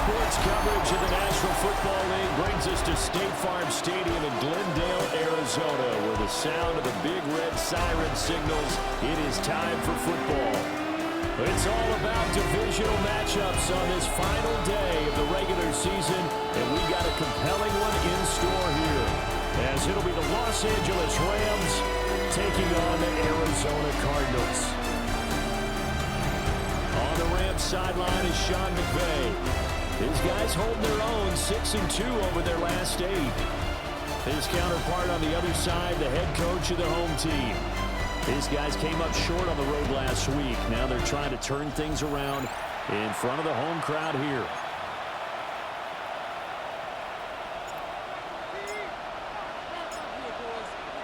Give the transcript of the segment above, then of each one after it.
Sports coverage of the National Football League brings us to State Farm Stadium in Glendale, Arizona, where the sound of the big red siren signals it is time for football. It's all about divisional matchups on this final day of the regular season, and we got a compelling one in store here, as it'll be the Los Angeles Rams taking on the Arizona Cardinals. On the Rams sideline is Sean McVay. His guys holding their own, 6-2 over their last 8. His counterpart on the other side, the head coach of the home team. His guys came up short on the road last week. Now they're trying to turn things around in front of the home crowd here.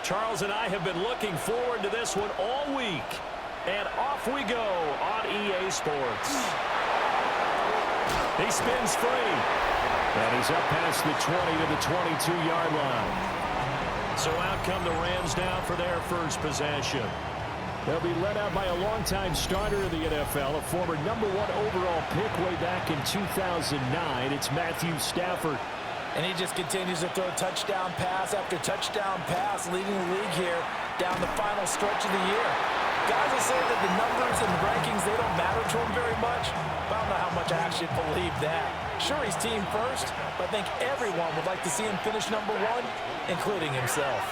Charles and I have been looking forward to this one all week. And off we go on EA Sports. He spins free. And he's up past the 20 to the 22-yard line. So out come the Rams now for their first possession. They'll be led out by a longtime starter in the NFL, a former #1 overall pick way back in 2009. It's Matthew Stafford. And he just continues to throw touchdown pass after touchdown pass, leading the league here down the final stretch of the year. Guys will say that the numbers and the rankings, they don't matter to him very much, but I don't know how much I actually believe that. Sure, he's team first, but I think everyone would like to see him finish #1, including himself.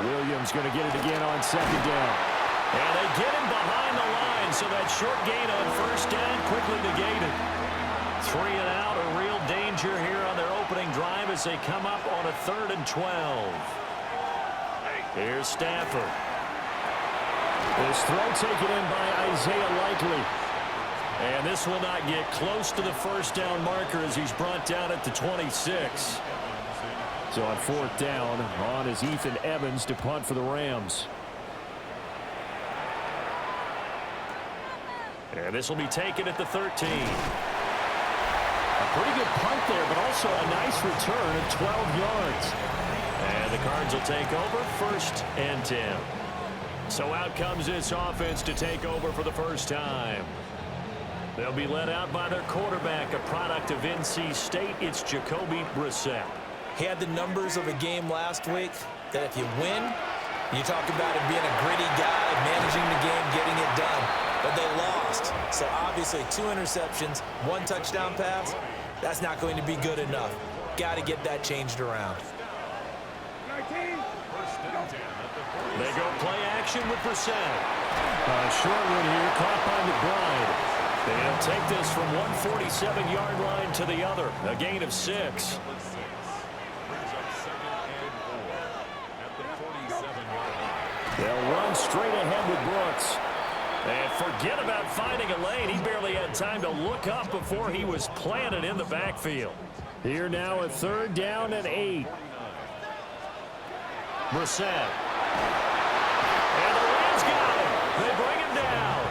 Williams going to get it again on second down. And they get him behind the line, so that short gain on first down quickly negated. 3 and out, a real danger here on their opening drive as they come up on a 3rd and 12. Here's Stafford. This throw taken in by Isaiah Likely. And this will not get close to the first down marker as he's brought down at the 26. So on 4th down, on is Ethan Evans to punt for the Rams. And this will be taken at the 13. A pretty good punt there, but also a nice return of 12 yards. And the Cards will take over 1st and 10. So out comes this offense to take over for the first time. They'll be led out by their quarterback, a product of NC State. It's Jacoby Brissett. He had the numbers of a game last week that if you win, you talk about him being a gritty guy, managing the game, getting it done. But they lost. So obviously 2 interceptions, 1 touchdown pass, that's not going to be good enough. Got to get that changed around. They go play action with Brissett. A short one here, caught by McBride. They'll take this from 147-yard line to the other. A gain of 6. They'll run straight ahead with Brooks. And forget about finding a lane. He barely had time to look up before he was planted in the backfield. Here now a 3rd down and 8. Brissett. And the Rams got him. They bring him down.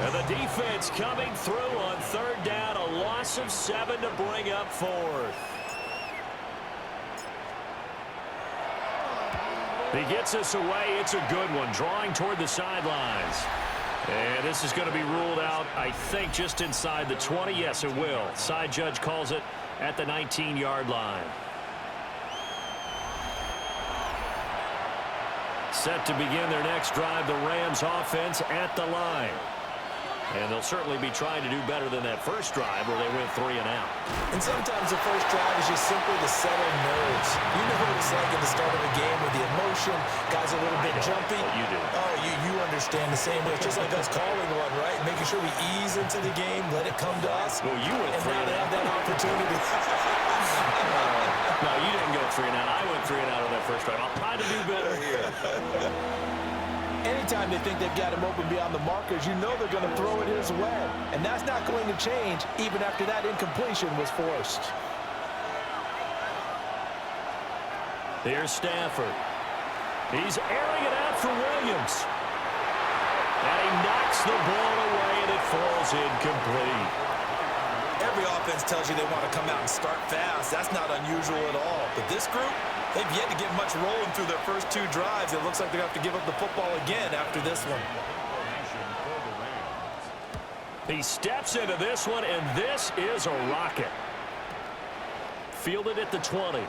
And the defense coming through on 3rd down. A loss of 7 to bring up 4th. He gets us away. It's a good one. Drawing toward the sidelines. And this is going to be ruled out, I think, just inside the 20. Yes, it will. Side judge calls it at the 19-yard line. Set to begin their next drive, the Rams offense at the line. And they'll certainly be trying to do better than that first drive where they went 3 and out. And sometimes the first drive is just simply to settle nerves. You know what it's like at the start of a game with the emotion. Guys a little bit jumpy. You do. Oh, you understand the same way. It's just like us calling one, right? Making sure we ease into the game, let it come to us. Well, you went 3 and out. Have that opportunity. No, you didn't go 3 and out. I went 3 and out on that first drive. I'll try to do better here. Anytime they think they've got him open beyond the markers, you know they're going to throw it his way. And that's not going to change even after that incompletion was forced. Here's Stafford. He's airing it out for Williams. And he knocks the ball away, and it falls incomplete. Every offense tells you they want to come out and start fast. That's not unusual at all. But this group, they've yet to get much rolling through their first 2 drives. It looks like they're going to have to give up the football again after this one. He steps into this one, and this is a rocket. Fielded at the 20. A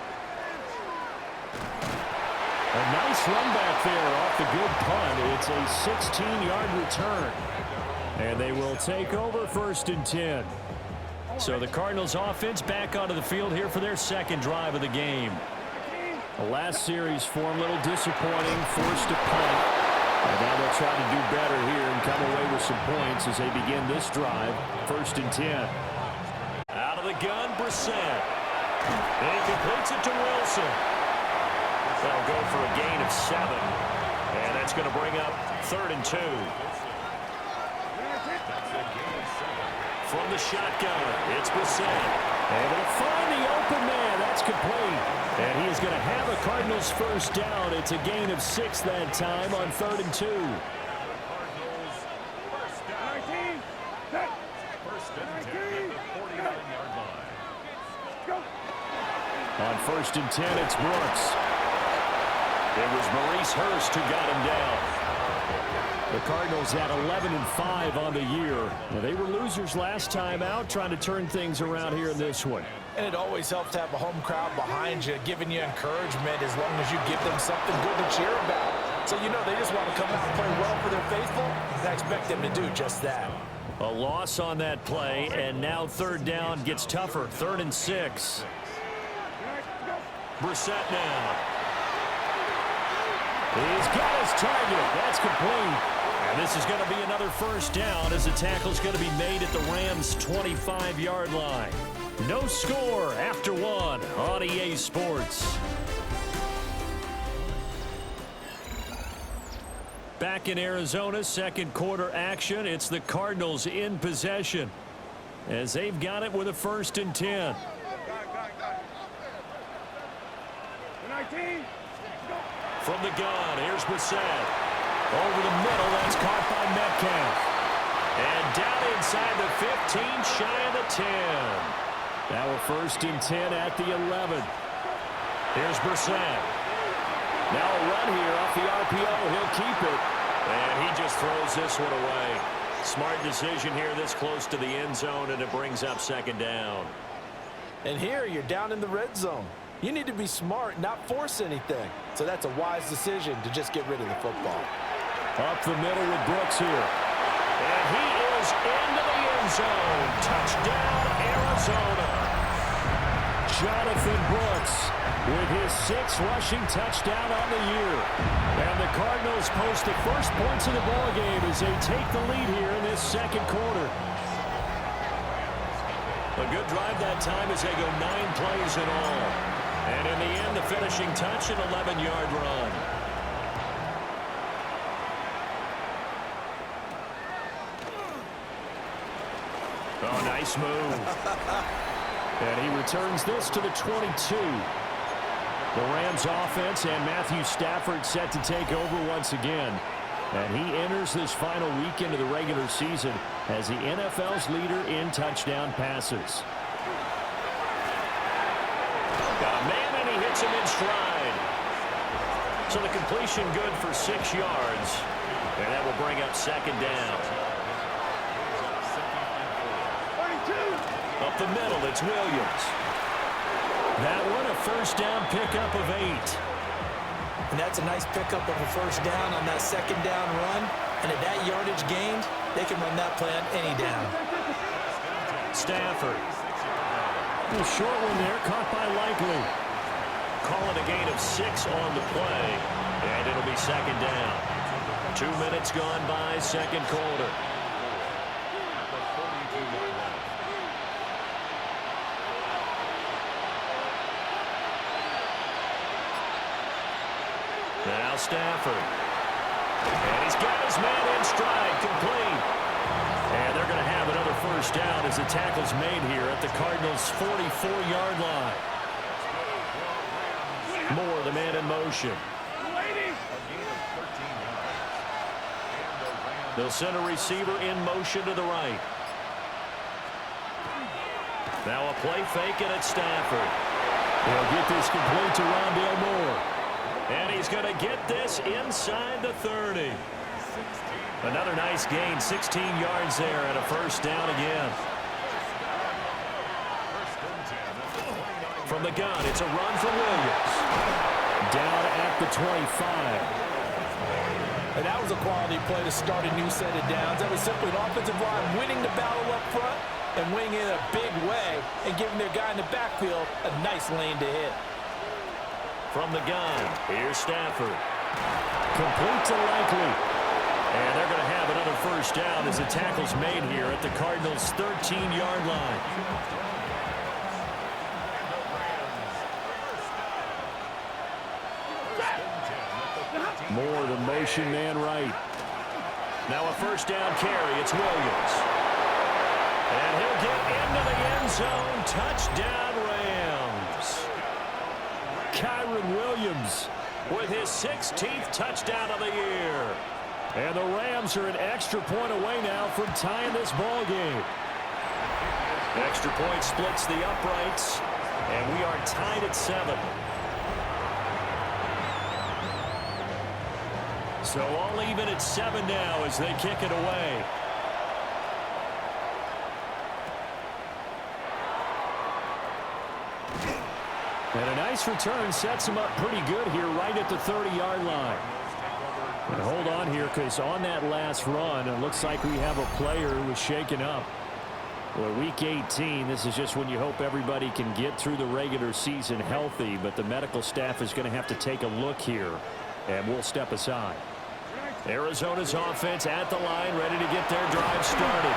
nice run back there off the good punt. It's a 16-yard return. And they will take over 1st and 10. So the Cardinals offense back onto the field here for their second drive of the game. The last series for them, a little disappointing, forced to punt. And now they'll try to do better here and come away with some points as they begin this drive. 1st and 10. Out of the gun, Brissett. And he completes it to Wilson. They'll go for a gain of 7. And that's going to bring up 3rd and 2. From the shotgun, it's Brissett. Able to find the open man. That's complete. And he is going to have a Cardinals first down. It's a gain of 6 that time on 3rd and 2. On 1st and 10, it's Brooks. It was Maurice Hurst who got him down. The Cardinals had 11-5 on the year. Now, they were losers last time out, trying to turn things around here in this one. And it always helps to have a home crowd behind you, giving you encouragement as long as you give them something good to cheer about. So, you know, they just want to come out and play well for their faithful, and I expect them to do just that. A loss on that play, and now 3rd down gets tougher. 3rd and 6. Brissett now. He's got his target. That's complete. And this is going to be another first down as the tackle's going to be made at the Rams' 25-yard line. No score after 1 on EA Sports. Back in Arizona, second quarter action. It's the Cardinals in possession as they've got it with a 1st and 10. From the gun, here's Brissett. Over the middle, that's caught by Metcalf. And down inside the 15, shy of the 10. Now a 1st and 10 at the 11. Here's Brissett. Now a run here off the RPO. He'll keep it. And he just throws this one away. Smart decision here this close to the end zone, and it brings up 2nd down. And here you're down in the red zone. You need to be smart, not force anything. So that's a wise decision to just get rid of the football. Up the middle with Brooks here. And he is into the end zone. Touchdown, Arizona. Jonathan Brooks with his 6th rushing touchdown on the year. And the Cardinals post the first points of the ballgame as they take the lead here in this second quarter. A good drive that time as they go 9 plays in all. And in the end, the finishing touch, an 11-yard run. Oh, nice move. And he returns this to the 22. The Rams offense and Matthew Stafford set to take over once again. And he enters this final weekend of the regular season as the NFL's leader in touchdown passes. Got a man, and he hits him in stride. So the completion good for 6 yards. And that will bring up 2nd down. Up the middle, it's Williams. That one, a 1st down pickup of 8. And that's a nice pickup of a 1st down on that 2nd down run. And at that yardage gained, they can run that play on any down. Stafford. A short one there, caught by Likely. Calling a gain of 6 on the play. And it'll be 2nd down. 2 minutes gone by, second quarter. Now Stafford. And he's got his man in stride, complete. And they're going to have another 1st down as the tackle's made here at the Cardinals' 44-yard line. Moore, the man in motion. They'll send a receiver in motion to the right. Now a play fake, and it's Stafford. He'll get this complete to Rondale Moore. And he's going to get this inside the 30. Another nice gain, 16 yards there, and a first down again. From the gun, it's a run for Williams. Down at the 25. And that was a quality play to start a new set of downs. That was simply an offensive line winning the battle up front and winning in a big way and giving their guy in the backfield a nice lane to hit. From the gun, here's Stafford. Complete to Likely. And they're going to have another first down as the tackle's made here at the Cardinals' 13-yard line. More the motion man right. Now a first down carry. It's Williams. And he'll get into the end zone. Touchdown, Rams. Kyron Williams with his 16th touchdown of the year. And the Rams are an extra point away now from tying this ball game. Extra point splits the uprights. And we are tied at 7. So all even at 7 now as they kick it away. And a nice return sets him up pretty good here right at the 30-yard line. And hold on here because on that last run, it looks like we have a player who was shaken up. Well, week 18, this is just when you hope everybody can get through the regular season healthy, but the medical staff is going to have to take a look here, and we'll step aside. Arizona's offense at the line, ready to get their drive started.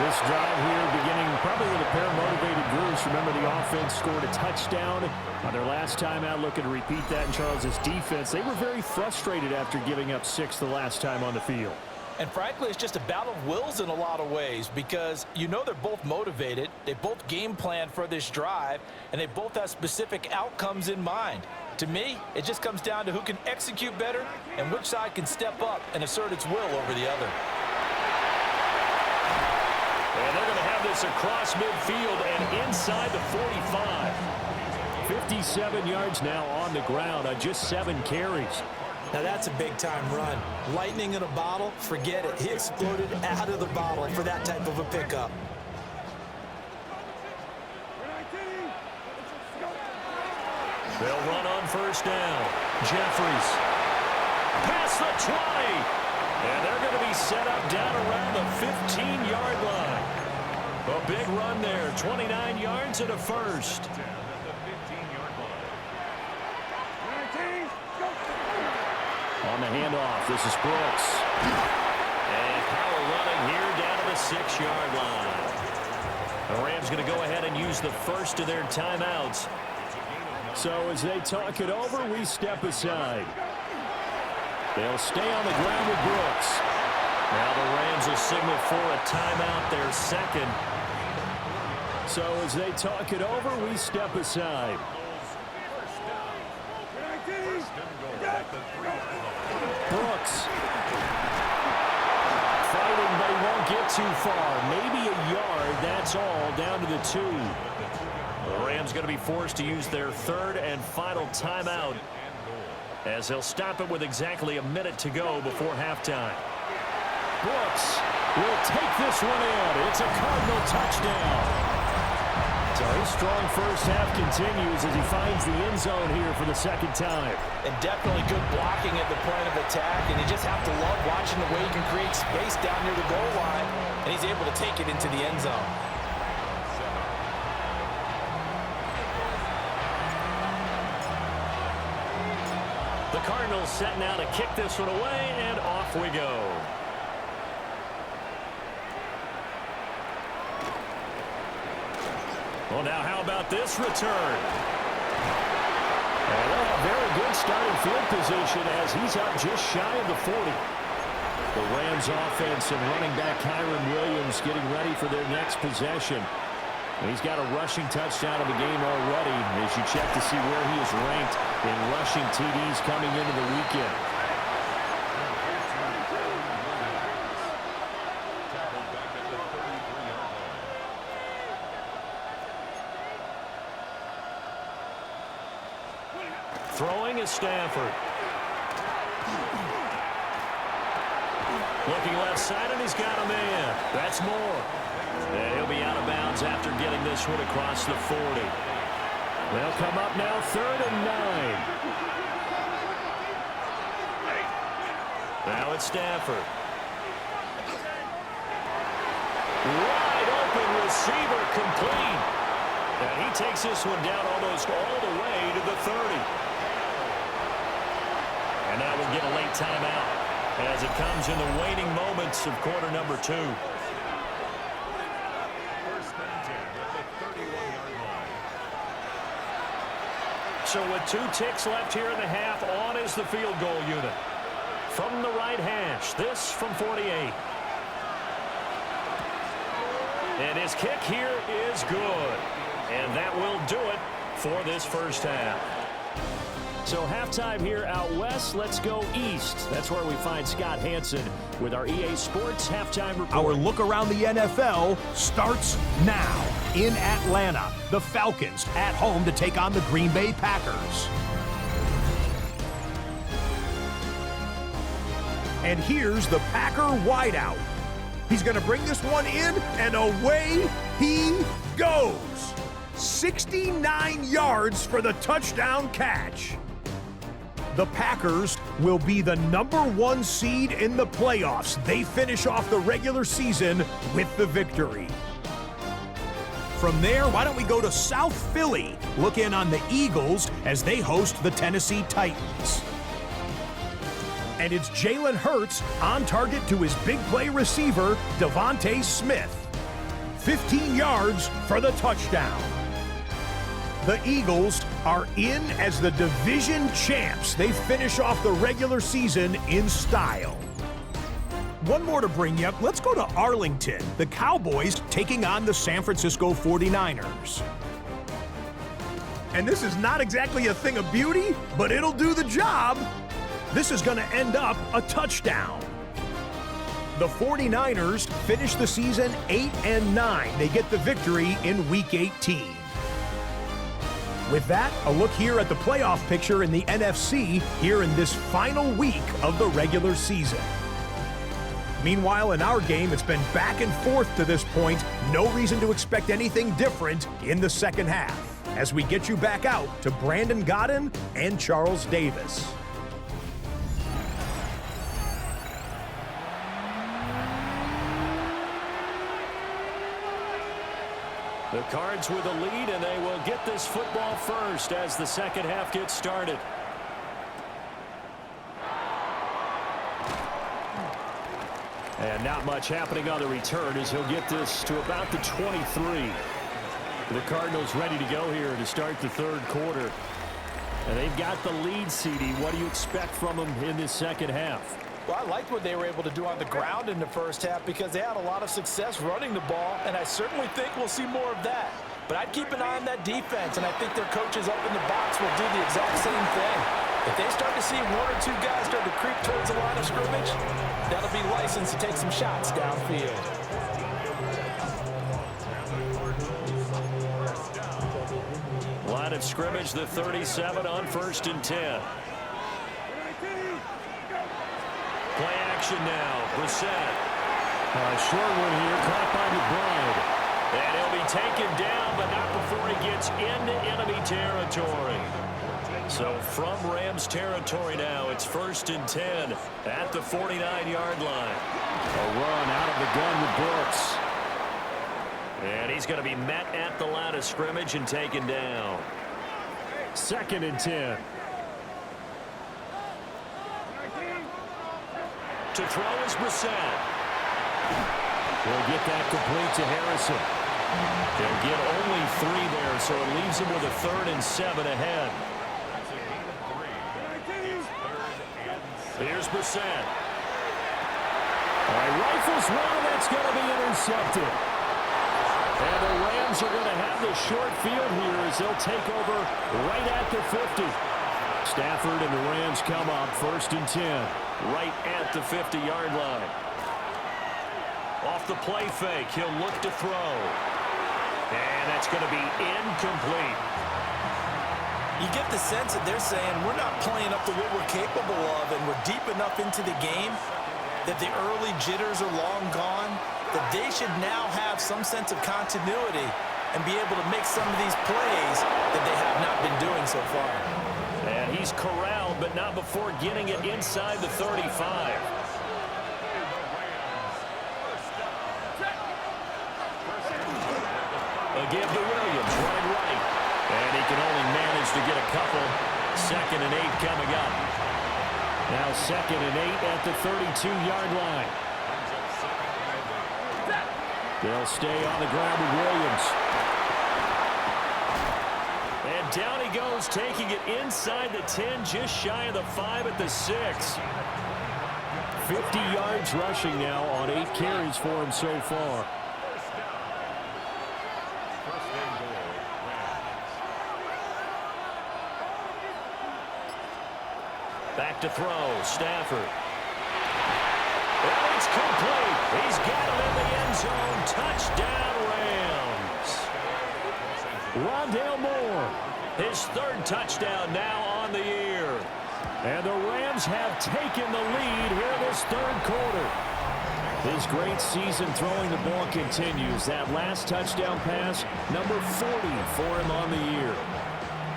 This drive here beginning probably with a pair of motivated groups. Remember, the offense scored a touchdown on their last time out, looking to repeat that in Charles's defense. They were very frustrated after giving up 6 the last time on the field. And frankly, it's just a battle of wills in a lot of ways because you know they're both motivated, they both game plan for this drive, and they both have specific outcomes in mind. To me, it just comes down to who can execute better and which side can step up and assert its will over the other. And they're going to have this across midfield and inside the 45. 57 yards now on the ground on just 7 carries. Now that's a big-time run. Lightning in a bottle, forget it. He exploded out of the bottle for that type of a pickup. They'll run on first down. Jeffries. Past the 20. And they're going to be set up down around the 15-yard line. A big run there. 29 yards and a first. On the handoff, this is Brooks. And power running here down to the 6-yard line. The Rams going to go ahead and use the first of their timeouts. So as they talk it over, we step aside. They'll stay on the ground with Brooks. Now the Rams will signal for a timeout, their second. So as they talk it over, we step aside. Brooks. Fighting, but he won't get too far. Maybe a yard, that's all, down to the 2. The Rams going to be forced to use their third and final timeout as they'll stop it with exactly a minute to go before halftime. Brooks will take this one in. It's a Cardinal touchdown. So his strong first half continues as he finds the end zone here for the second time. And definitely good blocking at the point of attack, and you just have to love watching the way he can create space down near the goal line, and he's able to take it into the end zone. The Cardinals set now to kick this one away, and off we go. Well, now how about this return? And they'll have very good starting field position as he's up just shy of the 40. The Rams offense and running back Kyron Williams getting ready for their next possession. And he's got a rushing touchdown of the game already as you check to see where he is ranked in rushing TDs coming into the weekend. Throwing is Stafford. Looking left side, and he's got a man. That's more. And he'll be out of bounds after getting this one across the 40. They'll come up now 3rd and 9. Now it's Stafford. Wide open receiver, complete. And he takes this one down almost all the way to the 30. And now we'll get a late timeout as it comes in the waning moments of quarter number 2. So with 2 ticks left here in the half, on is the field goal unit. From the right hash, this from 48. And his kick here is good. And that will do it for this first half. So halftime here out west, let's go east. That's where we find Scott Hansen with our EA Sports halftime report. Our look around the NFL starts now. In Atlanta, the Falcons at home to take on the Green Bay Packers. And here's the Packer wideout. He's going to bring this one in, and away he goes. 69 yards for the touchdown catch. The Packers will be the #1 seed in the playoffs. They finish off the regular season with the victory. From there, why don't we go to South Philly? Look in on the Eagles as they host the Tennessee Titans. And it's Jalen Hurts on target to his big play receiver, Devontae Smith. 15 yards for the touchdown. The Eagles are in as the division champs. They finish off the regular season in style. One more to bring you up. Let's go to Arlington. The Cowboys taking on the San Francisco 49ers. And this is not exactly a thing of beauty, but it'll do the job. This is going to end up a touchdown. The 49ers finish the season 8-9. They get the victory in Week 18. With that, a look here at the playoff picture in the NFC here in this final week of the regular season. Meanwhile, in our game, it's been back and forth to this point. No reason to expect anything different in the second half as we get you back out to Brandon Godden and Charles Davis. The Cards with a lead, and they will get this football first as the second half gets started. And not much happening on the return as he'll get this to about the 23. The Cardinals ready to go here to start the third quarter. And they've got the lead, CD. What do you expect from them in this second half? Well, I liked what they were able to do on the ground in the first half because they had a lot of success running the ball, and I certainly think we'll see more of that. But I'd keep an eye on that defense, and I think their coaches up in the box will do the exact same thing. If they start to see 1 or 2 guys start to creep towards the line of scrimmage, that'll be licensed to take some shots downfield. Line of scrimmage, the 37 on 1st and 10. Play action now. Brissett. Short one here, caught by McBride. And he'll be taken down, but not before he gets into enemy territory. So from Rams territory now, it's 1st and 10 at the 49-yard line. A run out of the gun with Brooks. And he's going to be met at the line of scrimmage and taken down. 2nd and 10. To throw is Brissett. We'll get that complete to Harrison. They'll get only 3 there, so it leaves him with a 3rd and 7 ahead. Here's Brissett. All right, rifles one, that's going to be intercepted. And the Rams are going to have the short field here as they'll take over right at the 50. Stafford and the Rams come up 1st and 10, right at the 50-yard line. Off the play fake, he'll look to throw. And that's going to be incomplete. You get the sense that they're saying we're not playing up to what we're capable of, and we're deep enough into the game that the early jitters are long gone, that they should now have some sense of continuity and be able to make some of these plays that they have not been doing so far. And he's corralled, but not before getting it inside the 35. Again to Williams, running right. And he can only manage to get a couple. 2nd and 8 coming up. Now 2nd and 8 at the 32-yard line. They'll stay on the ground with Williams. And down he goes, taking it inside the 10, just shy of the 5 at the 6. 50 yards rushing now on 8 carries for him so far. Back to throw, Stafford. And it's complete. He's got it in the end zone. Touchdown, Rams. Rondale Moore, his 3rd touchdown now on the year. And the Rams have taken the lead here this 3rd quarter. His great season throwing the ball continues. That last touchdown pass, number 40 for him on the year.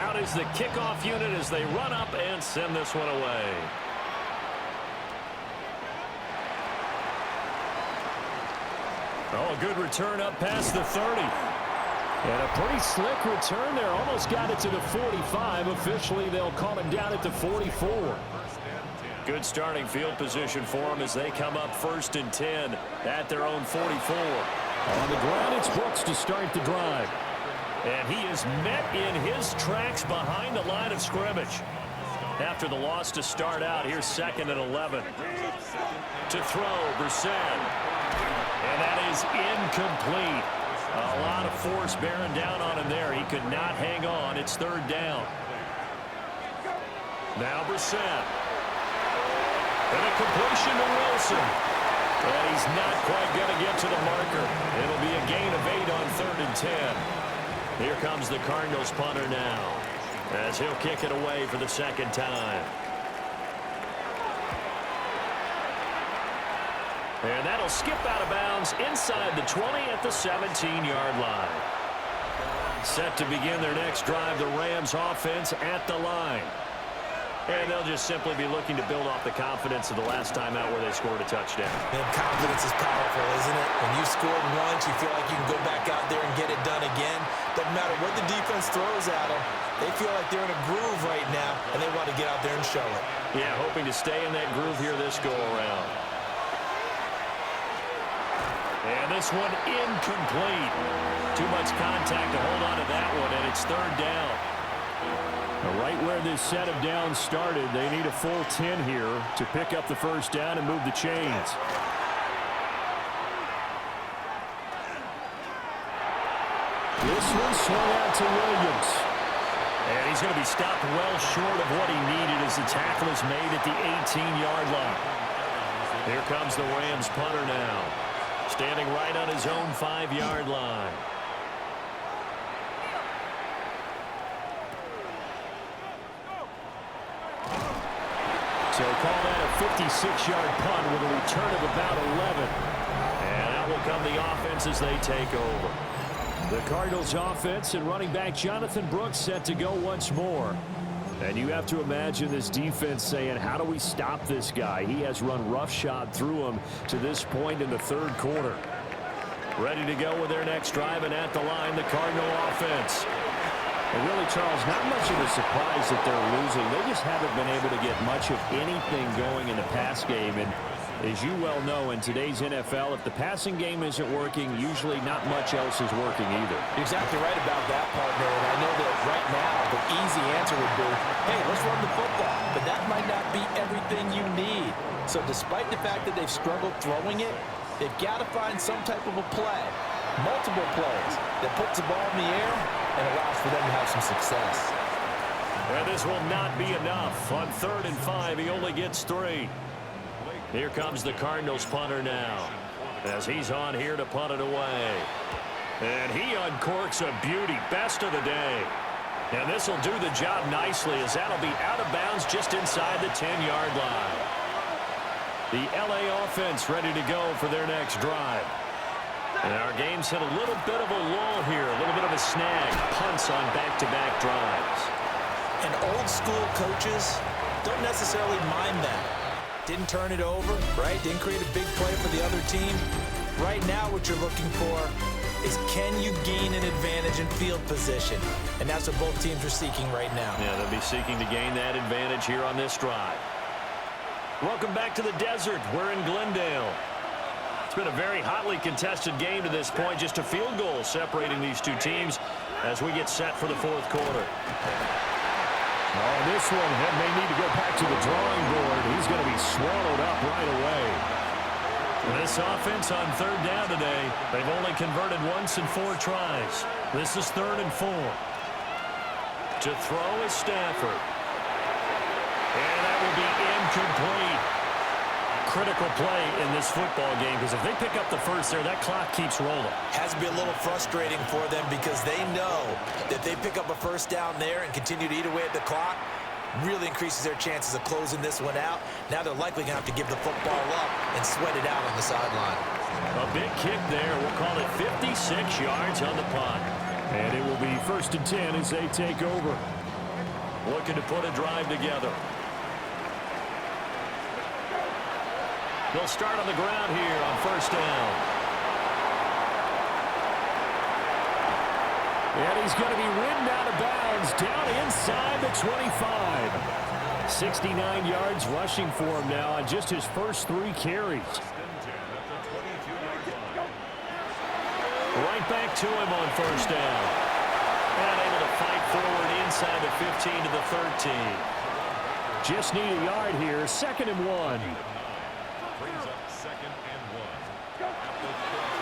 Out is the kickoff unit as they run up and send this one away. Oh, a good return up past the 30. And a pretty slick return there. Almost got it to the 45. Officially, they'll call him down at the 44. Good starting field position for them as they come up 1st and 10 at their own 44. On the ground, it's Brooks to start the drive. And he is met in his tracks behind the line of scrimmage. After the loss to start out, here's 2nd and 11. To throw, Brissett. And that is incomplete. A lot of force bearing down on him there. He could not hang on. It's 3rd down. Now Brissett. And a completion to Wilson. And he's not quite going to get to the marker. It'll be a gain of 8 on 3rd and 10. Here comes the Cardinals punter now, as he'll kick it away for the 2nd time. And that'll skip out of bounds inside the 20 at the 17-yard line. Set to begin their next drive, the Rams offense at the line. And they'll just simply be looking to build off the confidence of the last time out where they scored a touchdown. And confidence is powerful, isn't it? When you scored once, you feel like you can go back out there and get it done again. Doesn't matter what the defense throws at them. They feel like they're in a groove right now, and they want to get out there and show it. Yeah, hoping to stay in that groove here this go-around. And this one incomplete. Too much contact to hold on to that one, and it's 3rd down. Right where this set of downs started, they need a full 10 here to pick up the 1st down and move the chains. This one swung out to Williams. And he's going to be stopped well short of what he needed as the tackle is made at the 18-yard line. Here comes the Rams punter now, standing right on his own 5-yard line. So call that a 56-yard punt with a return of about 11. And out will come the offense as they take over. The Cardinals offense and running back Jonathan Brooks set to go once more. And you have to imagine this defense saying, how do we stop this guy? He has run roughshod through him to this point in the 3rd quarter. Ready to go with their next drive, and at the line, the Cardinal offense. And really, Charles, not much of a surprise that they're losing. They just haven't been able to get much of anything going in the pass game. And as you well know, in today's NFL, if the passing game isn't working, usually not much else is working either. You're exactly right about that, partner. And I know that right now the easy answer would be, hey, let's run the football. But that might not be everything you need. So despite the fact that they've struggled throwing it, they've got to find some type of a play, multiple plays, that puts the ball in the air and allows for them to have some success. And this will not be enough. On 3rd and 5, he only gets 3. Here comes the Cardinals punter now, as he's on here to punt it away. And he uncorks a beauty, best of the day. And this will do the job nicely, as that'll be out of bounds just inside the 10-yard line. The LA offense ready to go for their next drive. And our game's hit a little bit of a lull here, a little bit of a snag. Punts on back-to-back drives. And old-school coaches don't necessarily mind that. Didn't turn it over, right? Didn't create a big play for the other team. Right now what you're looking for is can you gain an advantage in field position? And that's what both teams are seeking right now. Yeah, they'll be seeking to gain that advantage here on this drive. Welcome back to the desert. We're in Glendale. It's been a very hotly contested game to this point. Just a field goal separating these two teams as we get set for the fourth quarter. Oh, this one may need to go back to the drawing board. He's going to be swallowed up right away. This offense on third down today, they've only converted once in 4 tries. This is 3rd and 4. To throw is Stafford. And that will be incomplete. Critical play in this football game because if they pick up the first there, that clock keeps rolling. Has to be a little frustrating for them because they know that they pick up a first down there and continue to eat away at the clock, really increases their chances of closing this one out. Now they're likely going to have to give the football up and sweat it out on the sideline. A big kick there. We'll call it 56 yards on the punt. And it will be 1st and 10 as they take over. Looking to put a drive together. They'll start on the ground here on 1st down. And he's going to be ridden out of bounds down inside the 25. 69 yards rushing for him now on just his first 3 carries. Right back to him on 1st down. And able to fight forward inside the 15 to the 13. Just need a yard here. 2nd and 1.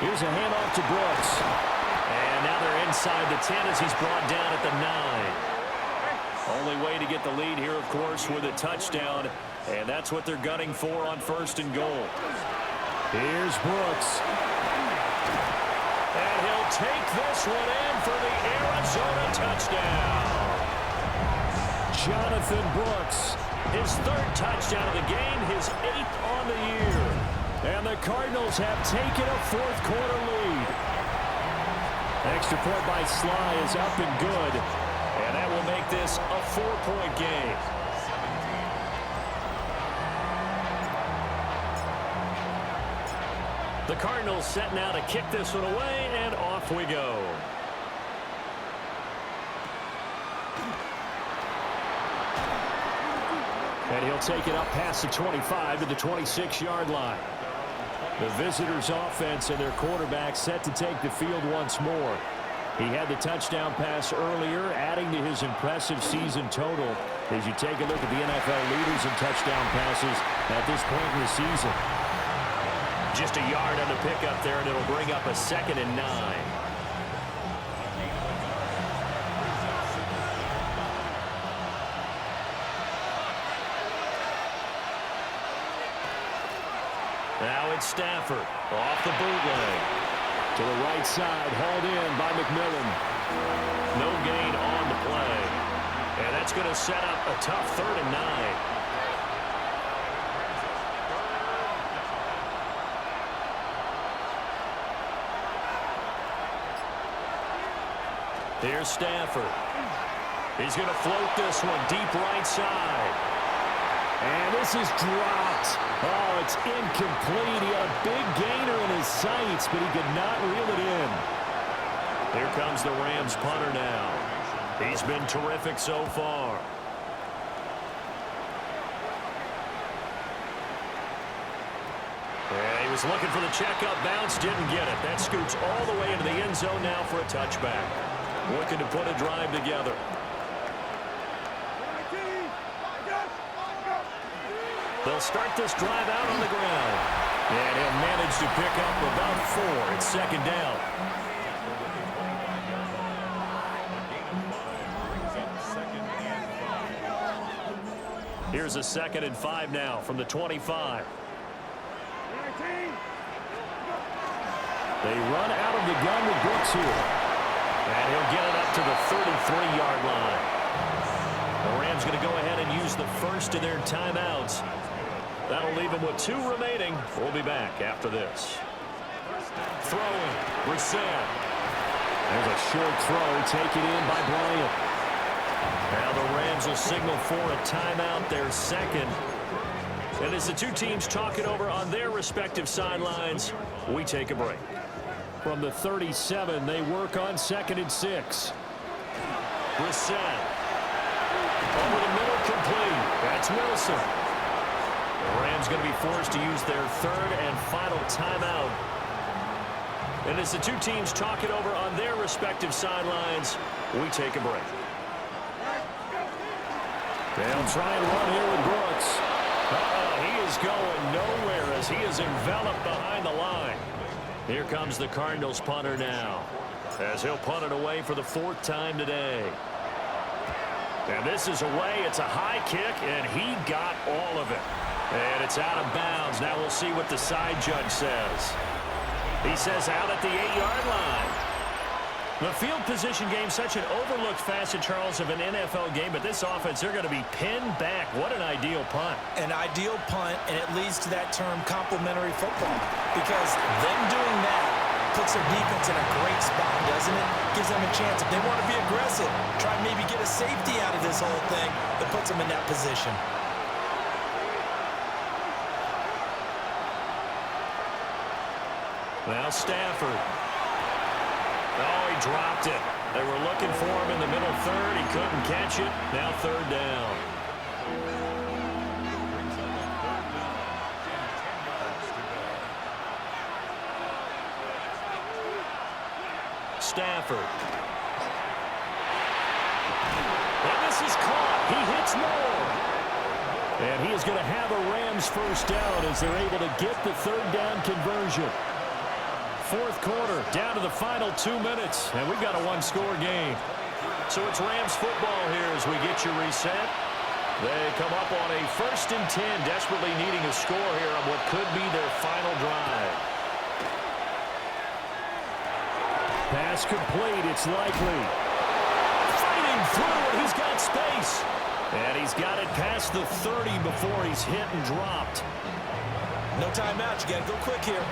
Here's a handoff to Brooks. And now they're inside the 10 as he's brought down at the 9. Only way to get the lead here, of course, with a touchdown. And that's what they're gunning for on 1st and goal. Here's Brooks. And he'll take this one in for the Arizona touchdown. Jonathan Brooks. His 3rd touchdown of the game, his 8th on the year. And the Cardinals have taken a 4th quarter lead. Extra point by Sly is up and good. And that will make this a 4-point game. The Cardinals set now to kick this one away, and off we go. And he'll take it up past the 25 to the 26-yard line. The visitors' offense and their quarterback set to take the field once more. He had the touchdown pass earlier, adding to his impressive season total as you take a look at the NFL leaders in touchdown passes at this point in the season. Just a yard on the pickup there, and it'll bring up a 2nd and 9. Now it's Stafford off the bootleg. To the right side, hauled in by McMillan. No gain on the play. And that's going to set up a tough 3rd and 9. Here's Stafford. He's going to float this one deep right side. And this is dropped. Oh, it's incomplete. He had a big gainer in his sights, but he could not reel it in. Here comes the Rams punter now. He's been terrific so far. And he was looking for the checkup bounce, didn't get it. That scoots all the way into the end zone now for a touchback. Looking to put a drive together. They'll start this drive out on the ground. And he'll manage to pick up about 4. It's 2nd down. Here's a 2nd and 5 now from the 25. They run out of the gun with Brooks here. And he'll get it up to the 33-yard line. The Rams going to go ahead and use the first of their timeouts. That'll leave him with 2 remaining. We'll be back after this. Throwing. Brissett. There's a short throw taken in by Bryant. Now the Rams will signal for a timeout, their second. And as the 2 teams talk it over on their respective sidelines, we take a break. From the 37, they work on 2nd and 6. Brissett. Over the middle, complete. That's Wilson. The Rams going to be forced to use their 3rd and final timeout. And as the 2 teams talk it over on their respective sidelines, we take a break. They'll try and run here with Brooks. He is going nowhere as he is enveloped behind the line. Here comes the Cardinals punter now, as he'll punt it away for the 4th time today. And this is away. It's a high kick, and he got all of it. And it's out of bounds. Now we'll see what the side judge says. He says out at the 8-yard line. The field position game, such an overlooked facet, Charles, of an NFL game, but this offense, they're going to be pinned back. What an ideal punt. An ideal punt, and it leads to that term complementary football, because them doing that puts their defense in a great spot, doesn't it? Gives them a chance. If they want to be aggressive, try and maybe get a safety out of this whole thing, that puts them in that position. Now Stafford. Oh, he dropped it. They were looking for him in the middle 3rd. He couldn't catch it. Now 3rd down. Stafford. And this is caught. He hits more. And he is going to have a Rams 1st down as they're able to get the 3rd down conversion. 4th quarter, down to the final 2 minutes, and we've got a 1-score game. So it's Rams football here as we get you reset. They come up on a 1st and 10, desperately needing a score here on what could be their final drive. Pass complete, it's likely. Fighting through, and he's got space. And he's got it past the 30 before he's hit and dropped. No timeout, you got to go quick here.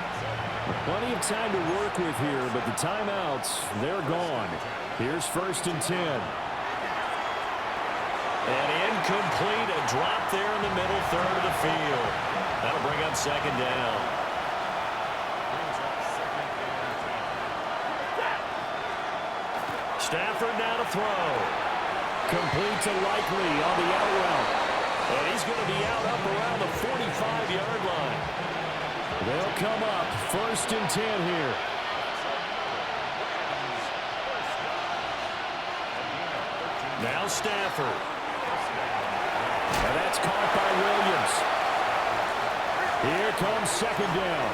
Plenty of time to work with here, but the timeouts, they're gone. Here's 1st and 10. And incomplete, a drop there in the middle 3rd of the field. That'll bring up 2nd down. Stafford now to throw. Complete to Likely on the out route. And he's going to be out up around the 45-yard line. They'll come up 1st and 10 here. Now Stafford. And that's caught by Williams. Here comes 2nd down.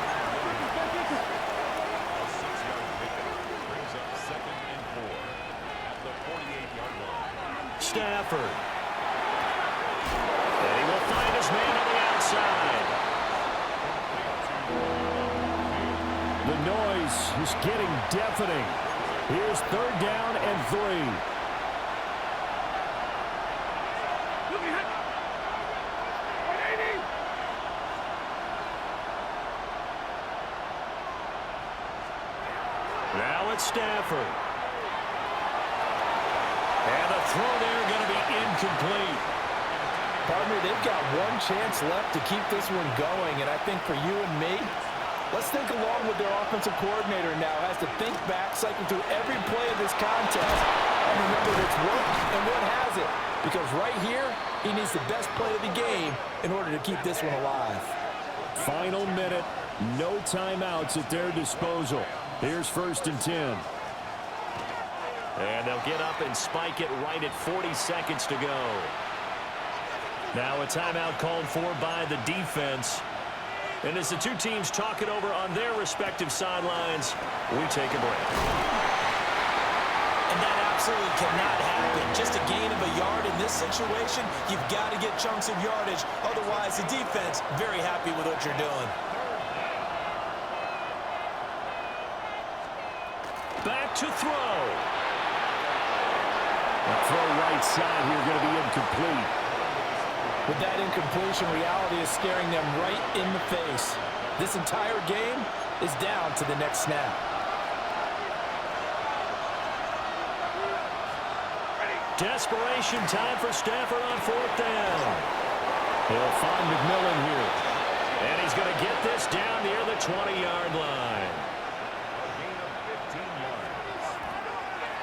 Stafford. And he will find his man on the outside. The noise is getting deafening. Here's 3rd down and 3. Now it's Stafford. And the throw there going to be incomplete. Partner, they've got one chance left to keep this one going, and I think for you and me, let's think along with their offensive coordinator now. Has to think back, cycle through every play of this contest, and remember what's worked and what hasn't. Because right here, he needs the best play of the game in order to keep this one alive. Final minute, no timeouts at their disposal. Here's 1st and 10. And they'll get up and spike it right at 40 seconds to go. Now a timeout called for by the defense. And as the 2 teams talk it over on their respective sidelines, we take a break. And that absolutely cannot happen. Just a gain of a yard in this situation, you've got to get chunks of yardage. Otherwise, the defense, very happy with what you're doing. Back to throw. The throw right side here going to be incomplete. With that incompletion, reality is staring them right in the face. This entire game is down to the next snap. Desperation time for Stafford on 4th down. He'll find McMillan here. And he's going to get this down near the 20-yard line.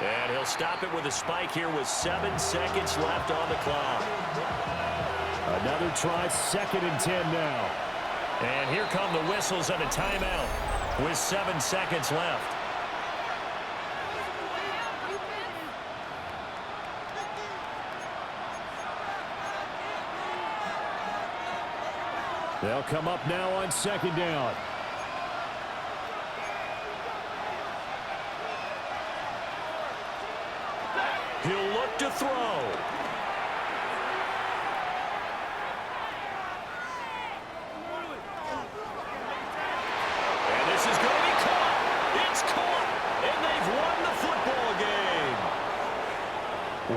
And he'll stop it with a spike here with 7 seconds left on the clock. Another try, 2nd and 10 now. And here come the whistles and a timeout with 7 seconds left. They'll come up now on 2nd down. He'll look to throw. And this is going to be caught. It's caught. And they've won the football game.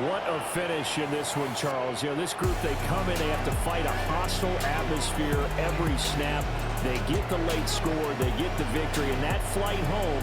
What a finish in this one, Charles. You know, this group, they come in, they have to fight a hostile atmosphere every snap. They get the late score, they get the victory, and that flight home